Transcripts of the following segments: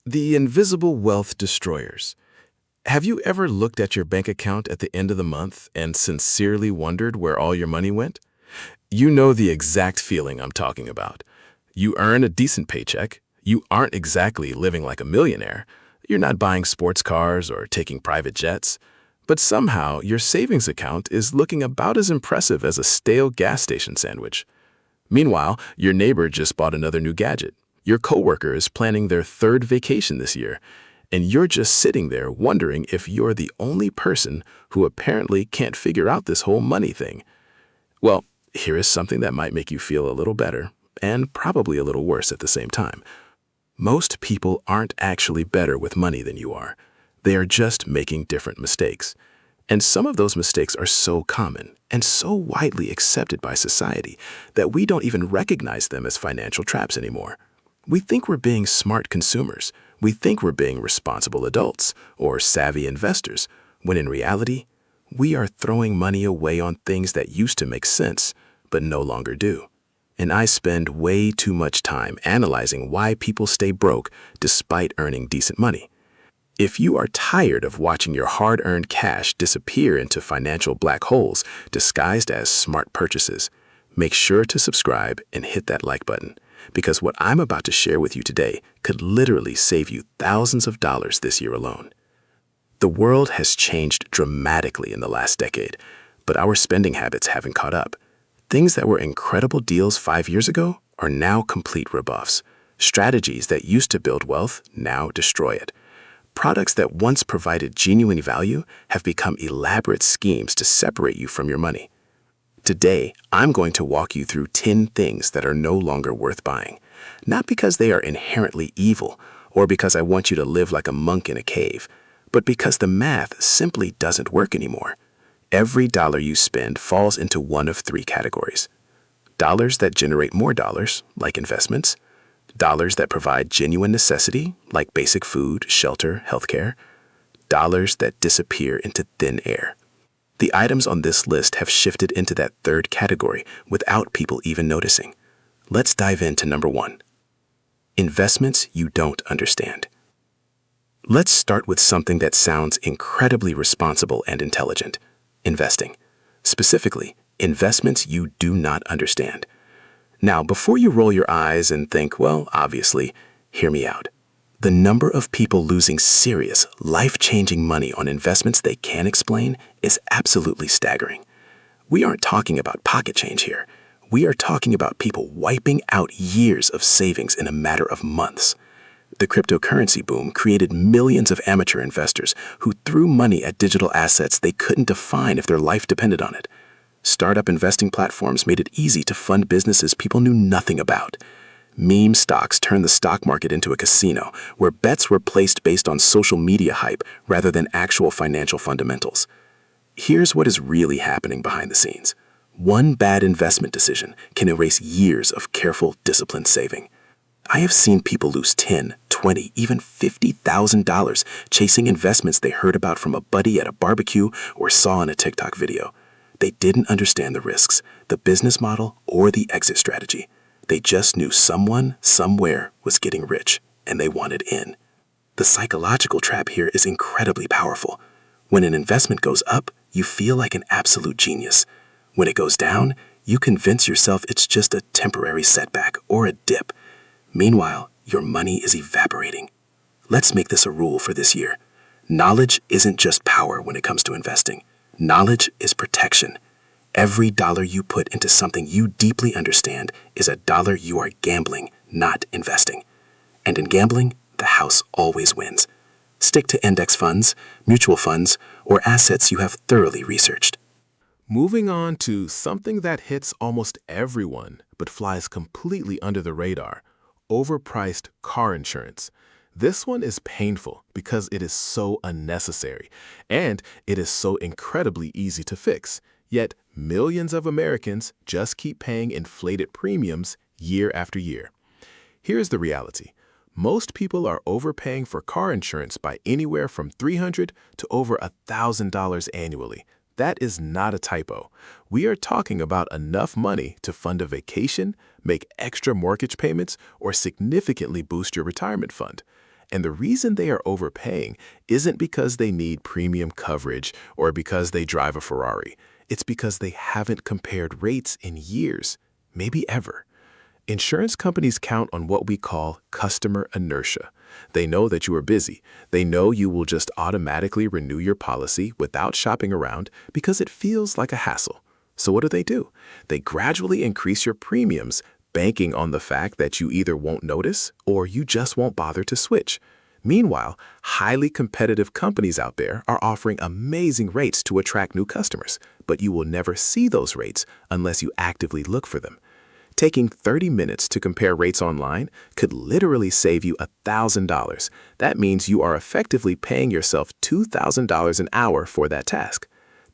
The invisible wealth destroyers. Have you ever looked at your bank account at the end of the month and sincerely wondered where all your money went? You know the exact feeling I'm talking about. You earn a decent paycheck. You aren't exactly living like a millionaire. You're not buying sports cars or taking private jets. But somehow, your savings account is looking about as impressive as a stale gas station sandwich. Meanwhile, your neighbor just bought another new gadget. Your coworker is planning their third vacation this year, and you're just sitting there wondering if you're the only person who apparently can't figure out this whole money thing. Well, here is something that might make you feel a little better, and probably a little worse at the same time. Most people aren't actually better with money than you are. They are just making different mistakes. And some of those mistakes are so common and so widely accepted by society that we don't even recognize them as financial traps anymore. We think we're being smart consumers. We think we're being responsible adults or savvy investors, when in reality, we are throwing money away on things that used to make sense, but no longer do. And I spend way too much time analyzing why people stay broke despite earning decent money. If you are tired of watching your hard-earned cash disappear into financial black holes disguised as smart purchases, make sure to subscribe and hit that like button, because what I'm about to share with you today could literally save you thousands of dollars this year alone. The world has changed dramatically in the last decade, but our spending habits haven't caught up. Things that were incredible deals 5 years ago are now complete rebuffs. Strategies that used to build wealth now destroy it. Products that once provided genuine value have become elaborate schemes to separate you from your money. Today, I'm going to walk you through 10 things that are no longer worth buying, not because they are inherently evil or because I want you to live like a monk in a cave, but because the math simply doesn't work anymore. Every dollar you spend falls into one of three categories. Dollars that generate more dollars, like investments. Dollars that provide genuine necessity, like basic food, shelter, healthcare. Dollars that disappear into thin air. The items on this list have shifted into that third category without people even noticing. Let's dive into number 1. Investments you don't understand. Let's start with something that sounds incredibly responsible and intelligent. Investing. Specifically, investments you do not understand. Now, before you roll your eyes and think, well, obviously, hear me out. The number of people losing serious, life-changing money on investments they can't explain is absolutely staggering. We aren't talking about pocket change here. We are talking about people wiping out years of savings in a matter of months. The cryptocurrency boom created millions of amateur investors who threw money at digital assets they couldn't define if their life depended on it. Startup investing platforms made it easy to fund businesses people knew nothing about. Meme stocks turned the stock market into a casino where bets were placed based on social media hype rather than actual financial fundamentals. Here's what is really happening behind the scenes. One bad investment decision can erase years of careful, disciplined saving. I have seen people lose $10, $20, even $50,000 chasing investments they heard about from a buddy at a barbecue or saw in a TikTok video. They didn't understand the risks, the business model, or the exit strategy. They just knew someone, somewhere was getting rich, and they wanted in. The psychological trap here is incredibly powerful. When an investment goes up, you feel like an absolute genius. When it goes down, you convince yourself it's just a temporary setback or a dip. Meanwhile, your money is evaporating. Let's make this a rule for this year. Knowledge isn't just power when it comes to investing. Knowledge is protection. Every dollar you put into something you deeply understand is a dollar you are gambling, not investing. And in gambling, the house always wins. Stick to index funds, mutual funds, or assets you have thoroughly researched. Moving on to something that hits almost everyone but flies completely under the radar: overpriced car insurance. This one is painful because it is so unnecessary, and it is so incredibly easy to fix. Yet millions of Americans just keep paying inflated premiums year after year. Here's the reality. Most people are overpaying for car insurance by anywhere from $300 to over $1,000 annually. That is not a typo. We are talking about enough money to fund a vacation, make extra mortgage payments, or significantly boost your retirement fund. And the reason they are overpaying isn't because they need premium coverage or because they drive a Ferrari. It's because they haven't compared rates in years, maybe ever. Insurance companies count on what we call customer inertia. They know that you are busy. They know you will just automatically renew your policy without shopping around because it feels like a hassle. So what do? They gradually increase your premiums, banking on the fact that you either won't notice or you just won't bother to switch. Meanwhile, highly competitive companies out there are offering amazing rates to attract new customers, but you will never see those rates unless you actively look for them. Taking 30 minutes to compare rates online could literally save you $1,000. That means you are effectively paying yourself $2,000 an hour for that task.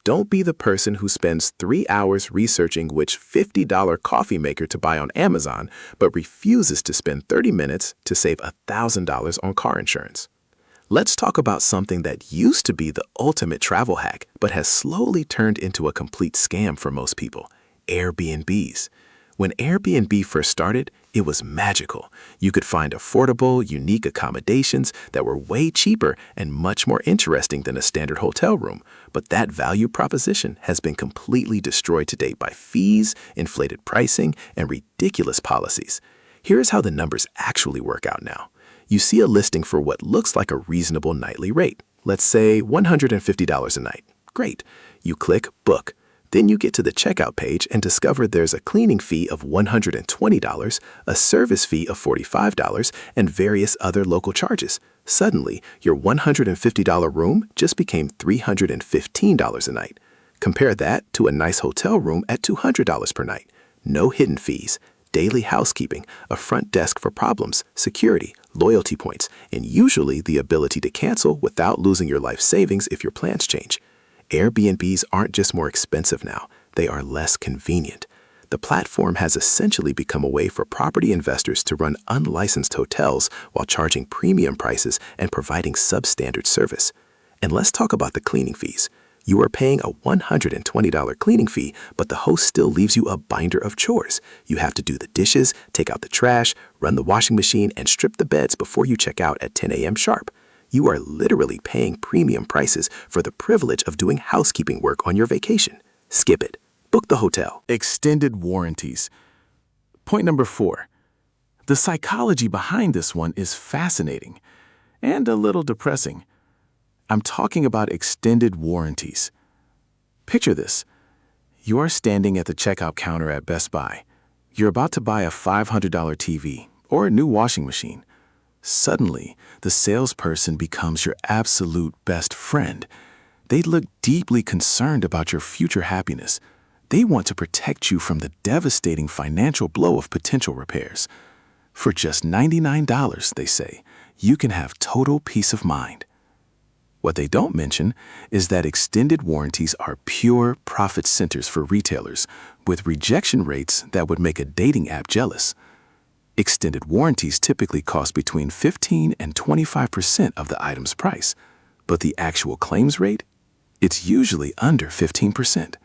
Don't be the person who spends 3 hours researching which $50 coffee maker to buy on Amazon, but refuses to spend 30 minutes to save $1,000 on car insurance. Let's talk about something that used to be the ultimate travel hack, but has slowly turned into a complete scam for most people: Airbnbs. When Airbnb first started, it was magical. You could find affordable, unique accommodations that were way cheaper and much more interesting than a standard hotel room. But that value proposition has been completely destroyed to date by fees, inflated pricing, and ridiculous policies. Here's how the numbers actually work out now. You see a listing for what looks like a reasonable nightly rate. Let's say $150 a night. Great. You click Book. Then you get to the checkout page and discover there's a cleaning fee of $120, a service fee of $45, and various other local charges. Suddenly, your $150 room just became $315 a night. Compare that to a nice hotel room at $200 per night. No hidden fees, daily housekeeping, a front desk for problems, security, loyalty points, and usually the ability to cancel without losing your life savings if your plans change. Airbnbs aren't just more expensive now, they are less convenient. The platform has essentially become a way for property investors to run unlicensed hotels while charging premium prices and providing substandard service. And let's talk about the cleaning fees. You are paying a $120 cleaning fee, but the host still leaves you a binder of chores. You have to do the dishes, take out the trash, run the washing machine, and strip the beds before you check out at 10 a.m. sharp. You are literally paying premium prices for the privilege of doing housekeeping work on your vacation. Skip it. Book the hotel. Extended warranties. Point number 4. The psychology behind this one is fascinating and a little depressing. I'm talking about extended warranties. Picture this. You are standing at the checkout counter at Best Buy. You're about to buy a $500 TV or a new washing machine. Suddenly, the salesperson becomes your absolute best friend. They look deeply concerned about your future happiness. They want to protect you from the devastating financial blow of potential repairs. For just $99, they say, you can have total peace of mind. What they don't mention is that extended warranties are pure profit centers for retailers, with rejection rates that would make a dating app jealous. Extended warranties typically cost between 15% and 25% of the item's price, but the actual claims rate? It's usually under 15%.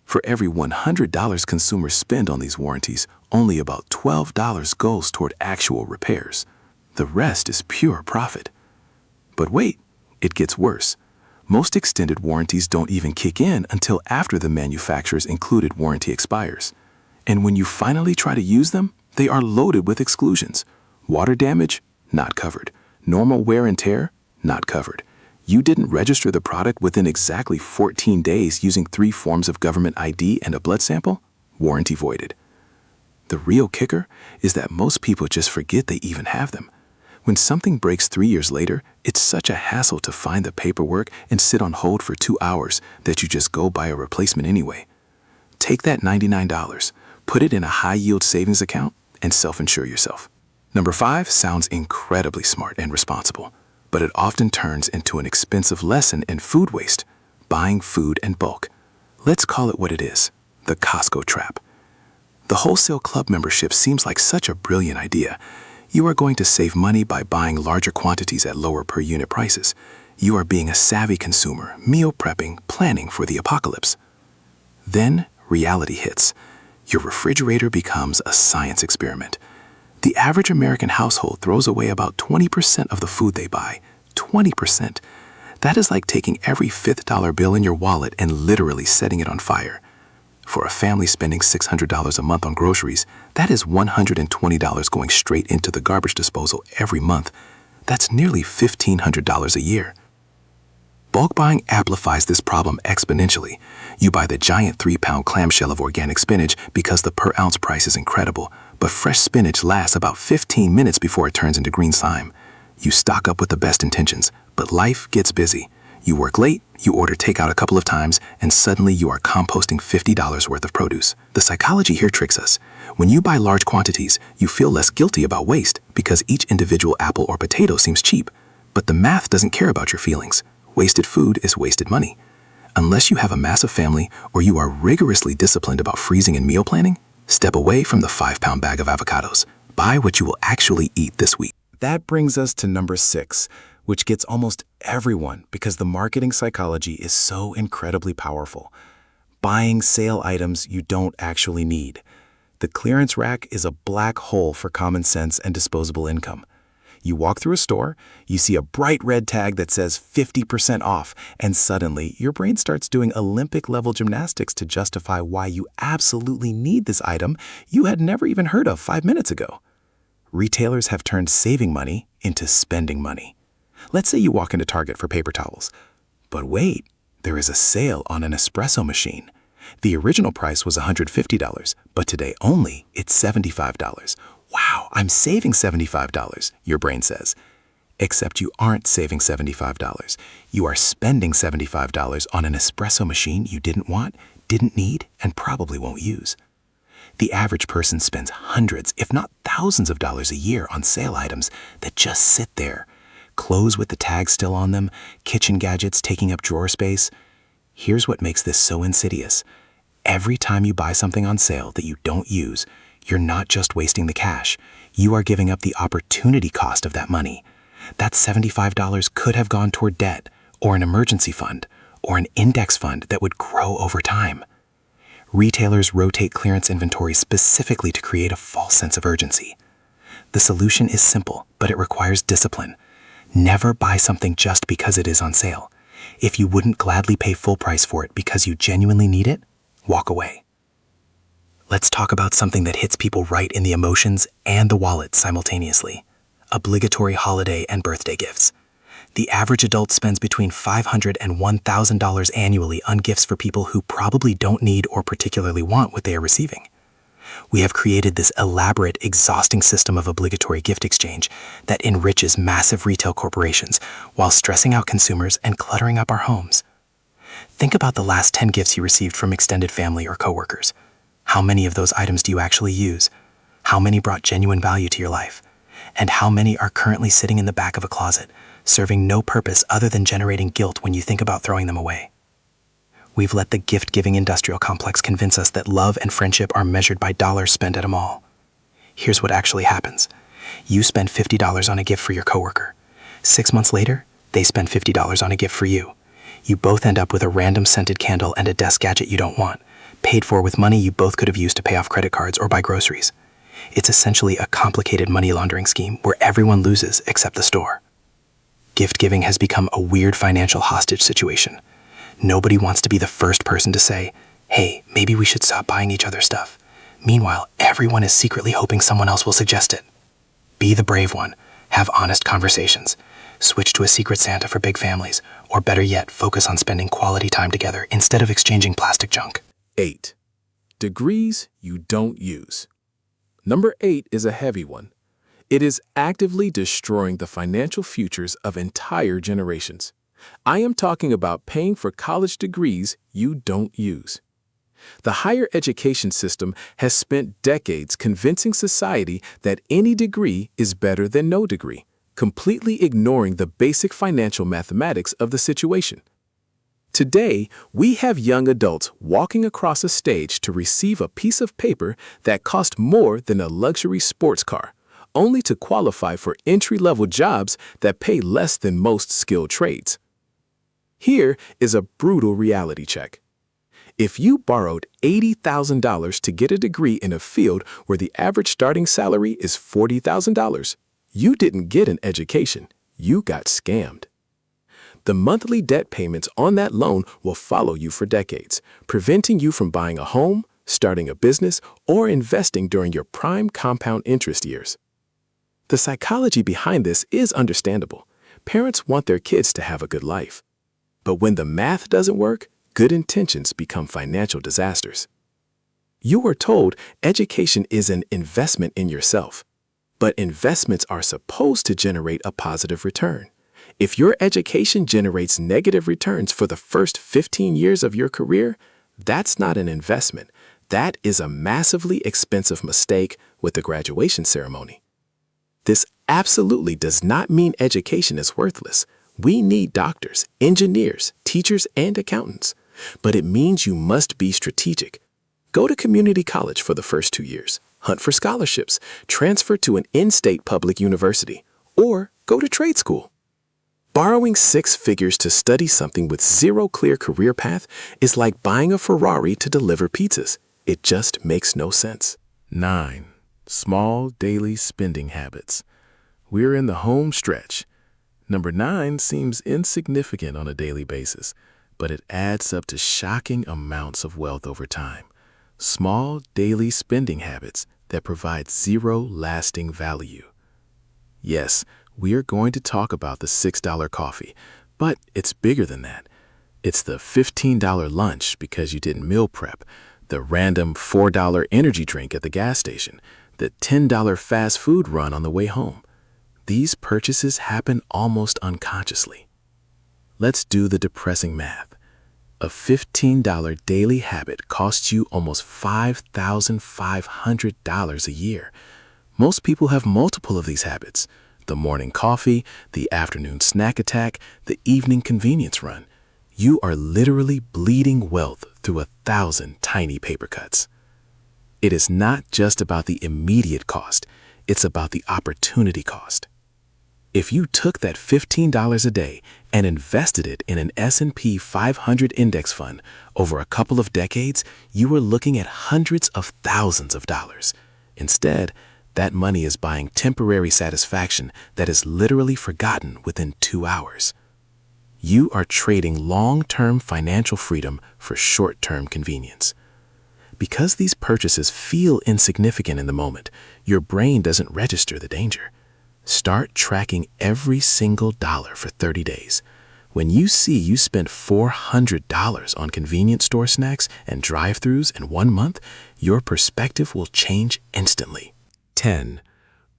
For every $100 consumers spend on these warranties, only about $12 goes toward actual repairs. The rest is pure profit. But wait, it gets worse. Most extended warranties don't even kick in until after the manufacturer's included warranty expires. And when you finally try to use them, they are loaded with exclusions. Water damage? Not covered. Normal wear and tear? Not covered. You didn't register the product within exactly 14 days using 3 forms of government ID and a blood sample? Warranty voided. The real kicker is that most people just forget they even have them. When something breaks 3 years later, it's such a hassle to find the paperwork and sit on hold for 2 hours that you just go buy a replacement anyway. Take that $99, put it in a high-yield savings account, and self-insure yourself. Number 5 sounds incredibly smart and responsible, but it often turns into an expensive lesson in food waste: buying food in bulk. Let's call it what it is: the Costco trap. The wholesale club membership seems like such a brilliant idea. You are going to save money by buying larger quantities at lower per unit prices. You are being a savvy consumer, meal prepping, planning for the apocalypse. Then reality hits. Your refrigerator becomes a science experiment. The average American household throws away about 20% of the food they buy. 20%. That is like taking every fifth dollar bill in your wallet and literally setting it on fire. For a family spending $600 a month on groceries, that is $120 going straight into the garbage disposal every month. That's nearly $1,500 a year. Bulk buying amplifies this problem exponentially. You buy the giant 3-pound clamshell of organic spinach because the per ounce price is incredible, but fresh spinach lasts about 15 minutes before it turns into green slime. You stock up with the best intentions, but life gets busy. You work late, you order takeout a couple of times, and suddenly you are composting $50 worth of produce. The psychology here tricks us. When you buy large quantities, you feel less guilty about waste because each individual apple or potato seems cheap. But the math doesn't care about your feelings. Wasted food is wasted money. Unless you have a massive family or you are rigorously disciplined about freezing and meal planning, step away from the 5-pound bag of avocados. Buy what you will actually eat this week. That brings us to number 6, which gets almost everyone because the marketing psychology is so incredibly powerful. Buying sale items you don't actually need. The clearance rack is a black hole for common sense and disposable income. You walk through a store, you see a bright red tag that says 50% off, and suddenly your brain starts doing Olympic-level gymnastics to justify why you absolutely need this item you had never even heard of 5 minutes ago. Retailers have turned saving money into spending money. Let's say you walk into Target for paper towels. But wait, there is a sale on an espresso machine. The original price was $150, but today only it's $75. Wow, I'm saving $75, your brain says. Except you aren't saving $75. You are spending $75 on an espresso machine you didn't want, didn't need, and probably won't use. The average person spends hundreds, if not thousands of dollars a year on sale items that just sit there. Clothes with the tag still on them, kitchen gadgets taking up drawer space. Here's what makes this so insidious. Every time you buy something on sale that you don't use, you're not just wasting the cash. You are giving up the opportunity cost of that money. That $75 could have gone toward debt, or an emergency fund, or an index fund that would grow over time. Retailers rotate clearance inventory specifically to create a false sense of urgency. The solution is simple, but it requires discipline. Never buy something just because it is on sale. If you wouldn't gladly pay full price for it because you genuinely need it, walk away. Let's talk about something that hits people right in the emotions and the wallet simultaneously. Obligatory holiday and birthday gifts. The average adult spends between $500 and $1,000 annually on gifts for people who probably don't need or particularly want what they are receiving. We have created this elaborate, exhausting system of obligatory gift exchange that enriches massive retail corporations while stressing out consumers and cluttering up our homes. Think about the last 10 gifts you received from extended family or coworkers. How many of those items do you actually use? How many brought genuine value to your life? And how many are currently sitting in the back of a closet, serving no purpose other than generating guilt when you think about throwing them away? We've let the gift-giving industrial complex convince us that love and friendship are measured by dollars spent at a mall. Here's what actually happens. You spend $50 on a gift for your coworker. 6 months later, they spend $50 on a gift for you. You both end up with a random scented candle and a desk gadget you don't want, paid for with money you both could have used to pay off credit cards or buy groceries. It's essentially a complicated money laundering scheme where everyone loses except the store. Gift giving has become a weird financial hostage situation. Nobody wants to be the first person to say, hey, maybe we should stop buying each other stuff. Meanwhile, everyone is secretly hoping someone else will suggest it. Be the brave one. Have honest conversations. Switch to a Secret Santa for big families, or better yet, focus on spending quality time together instead of exchanging plastic junk. 8. Degrees you don't use. Number 8 is a heavy one. It is actively destroying the financial futures of entire generations. I am talking about paying for college degrees you don't use. The higher education system has spent decades convincing society that any degree is better than no degree, completely ignoring the basic financial mathematics of the situation. Today, we have young adults walking across a stage to receive a piece of paper that cost more than a luxury sports car, only to qualify for entry-level jobs that pay less than most skilled trades. Here is a brutal reality check. If you borrowed $80,000 to get a degree in a field where the average starting salary is $40,000, you didn't get an education, you got scammed. The monthly debt payments on that loan will follow you for decades, preventing you from buying a home, starting a business, or investing during your prime compound interest years. The psychology behind this is understandable. Parents want their kids to have a good life. But when the math doesn't work, good intentions become financial disasters. You were told education is an investment in yourself, but investments are supposed to generate a positive return. If your education generates negative returns for the first 15 years of your career, that's not an investment. That is a massively expensive mistake with the graduation ceremony. This absolutely does not mean education is worthless. We need doctors, engineers, teachers, and accountants. But it means you must be strategic. Go to community college for the first 2 years, hunt for scholarships, transfer to an in-state public university, or go to trade school. Borrowing 6 figures to study something with zero clear career path is like buying a Ferrari to deliver pizzas. It just makes no sense. 9. Small daily spending habits. We're in the home stretch. Number 9 seems insignificant on a daily basis, but it adds up to shocking amounts of wealth over time. Small daily spending habits that provide zero lasting value. Yes, we are going to talk about the $6 coffee, but it's bigger than that. It's the $15 lunch because you didn't meal prep, the random $4 energy drink at the gas station, the $10 fast food run on the way home. These purchases happen almost unconsciously. Let's do the depressing math. A $15 daily habit costs you almost $5,500 a year. Most people have multiple of these habits: the morning coffee, the afternoon snack attack, the evening convenience run. You are literally bleeding wealth through 1,000 tiny paper cuts. It is not just about the immediate cost, it's about the opportunity cost. If you took that $15 a day and invested it in an S&P 500 index fund over a couple of decades, you are looking at hundreds of thousands of dollars. Instead, that money is buying temporary satisfaction that is literally forgotten within 2 hours. You are trading long-term financial freedom for short-term convenience. Because these purchases feel insignificant in the moment, your brain doesn't register the danger. Start tracking every single dollar for 30 days. When you see you spent $400 on convenience store snacks and drive-thrus in 1 month, your perspective will change instantly. 10.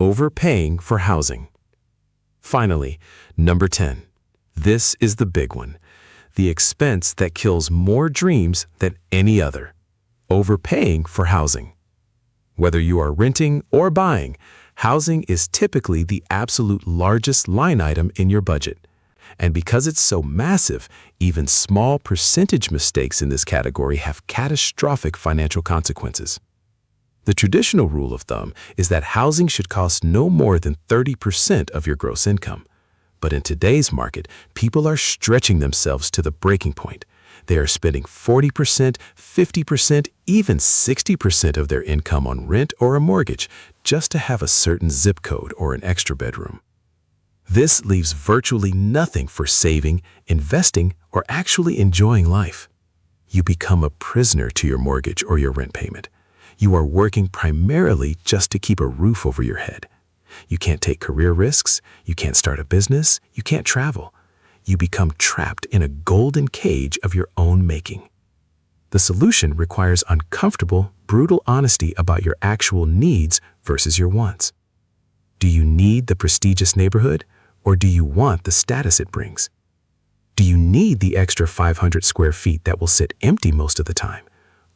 Overpaying for housing. Finally, number 10. This is the big one. The expense that kills more dreams than any other. Overpaying for housing. Whether you are renting or buying, housing is typically the absolute largest line item in your budget. And because it's so massive, even small percentage mistakes in this category have catastrophic financial consequences. The traditional rule of thumb is that housing should cost no more than 30% of your gross income. But in today's market, people are stretching themselves to the breaking point. They are spending 40%, 50%, even 60% of their income on rent or a mortgage just to have a certain zip code or an extra bedroom. This leaves virtually nothing for saving, investing, or actually enjoying life. You become a prisoner to your mortgage or your rent payment. You are working primarily just to keep a roof over your head. You can't take career risks, you can't start a business, you can't travel. You become trapped in a golden cage of your own making. The solution requires uncomfortable, brutal honesty about your actual needs versus your wants. Do you need the prestigious neighborhood, or do you want the status it brings? Do you need the extra 500 square feet that will sit empty most of the time?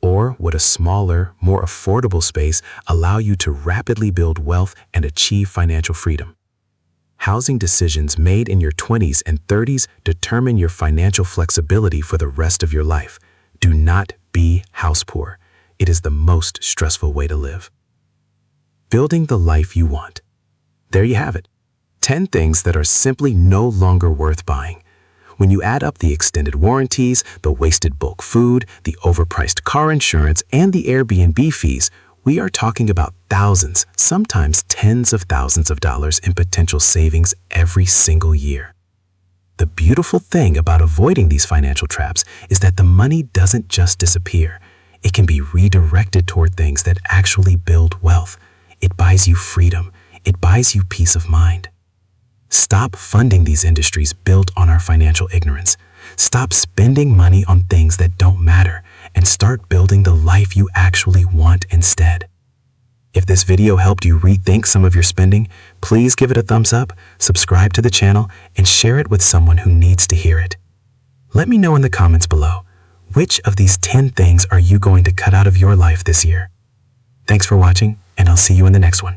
Or would a smaller, more affordable space allow you to rapidly build wealth and achieve financial freedom? Housing decisions made in your 20s and 30s determine your financial flexibility for the rest of your life. Do not be house poor. It is the most stressful way to live. Building the life you want. There you have it. 10 things that are simply no longer worth buying. When you add up the extended warranties, the wasted bulk food, the overpriced car insurance, and the Airbnb fees, we are talking about thousands, sometimes tens of thousands of dollars in potential savings every single year. The beautiful thing about avoiding these financial traps is that the money doesn't just disappear. It can be redirected toward things that actually build wealth. It buys you freedom. It buys you peace of mind. Stop funding these industries built on our financial ignorance. Stop spending money on things that don't matter and start building the life you actually want instead. If this video helped you rethink some of your spending, please give it a thumbs up, subscribe to the channel, and share it with someone who needs to hear it. Let me know in the comments below, which of these 10 things are you going to cut out of your life this year? Thanks for watching, and I'll see you in the next one.